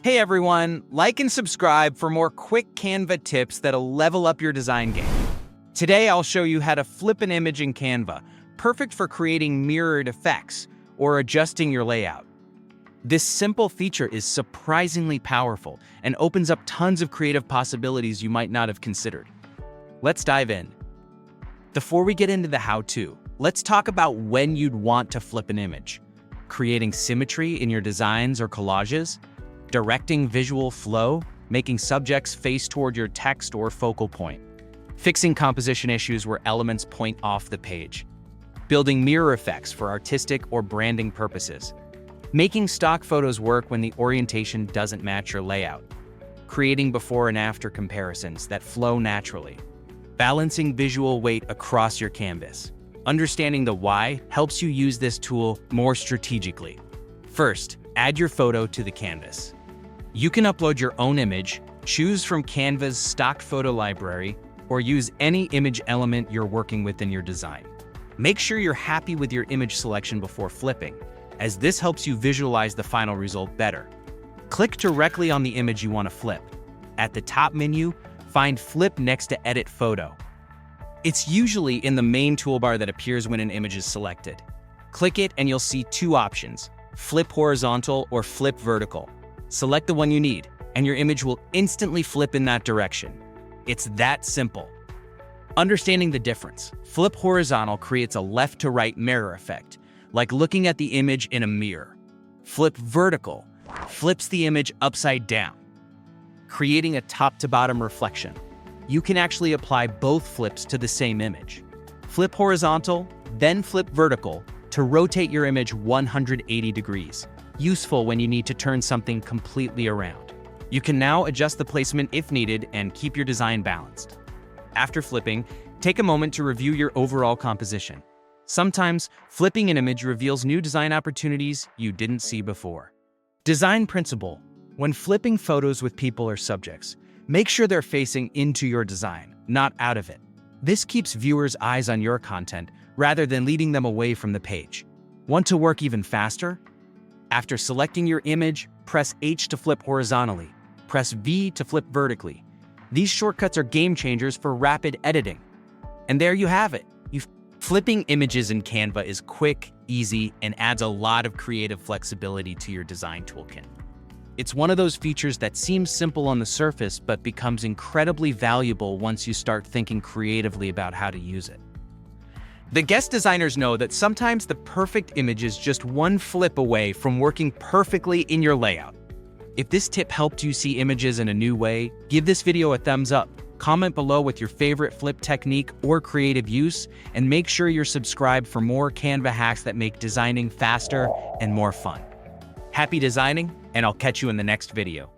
Hey everyone, like and subscribe for more quick Canva tips that'll level up your design game. Today I'll show you how to flip an image in Canva, perfect for creating mirrored effects or adjusting your layout. This simple feature is surprisingly powerful and opens up tons of creative possibilities you might not have considered. Let's dive in. Before we get into the how-to, let's talk about when you'd want to flip an image. Creating symmetry in your designs or collages, directing visual flow, making subjects face toward your text or focal point, fixing composition issues where elements point off the page, building mirror effects for artistic or branding purposes, making stock photos work when the orientation doesn't match your layout, creating before and after comparisons that flow naturally, balancing visual weight across your canvas. Understanding the why helps you use this tool more strategically. First, add your photo to the canvas. You can upload your own image, choose from Canva's stock photo library, or use any image element you're working with in your design. Make sure you're happy with your image selection before flipping, as this helps you visualize the final result better. Click directly on the image you want to flip. At the top menu, find Flip next to Edit Photo. It's usually in the main toolbar that appears when an image is selected. Click it and you'll see two options: Flip Horizontal or Flip Vertical. Select the one you need, and your image will instantly flip in that direction. It's that simple. Understanding the difference, Flip Horizontal creates a left-to-right mirror effect, like looking at the image in a mirror. Flip Vertical flips the image upside down, creating a top-to-bottom reflection. You can actually apply both flips to the same image. Flip Horizontal, then Flip Vertical to rotate your image 180 degrees. Useful when you need to turn something completely around. You can now adjust the placement if needed and keep your design balanced. After flipping, take a moment to review your overall composition. Sometimes, flipping an image reveals new design opportunities you didn't see before. Design principle: when flipping photos with people or subjects, make sure they're facing into your design, not out of it. This keeps viewers' eyes on your content rather than leading them away from the page. Want to work even faster? After selecting your image, press H to flip horizontally, press V to flip vertically. These shortcuts are game changers for rapid editing. And there you have it. Flipping images in Canva is quick, easy, and adds a lot of creative flexibility to your design toolkit. It's one of those features that seems simple on the surface but becomes incredibly valuable once you start thinking creatively about how to use it. The guest designers know that sometimes the perfect image is just one flip away from working perfectly in your layout. If this tip helped you see images in a new way, give this video a thumbs up, comment below with your favorite flip technique or creative use, and make sure you're subscribed for more Canva hacks that make designing faster and more fun. Happy designing, and I'll catch you in the next video.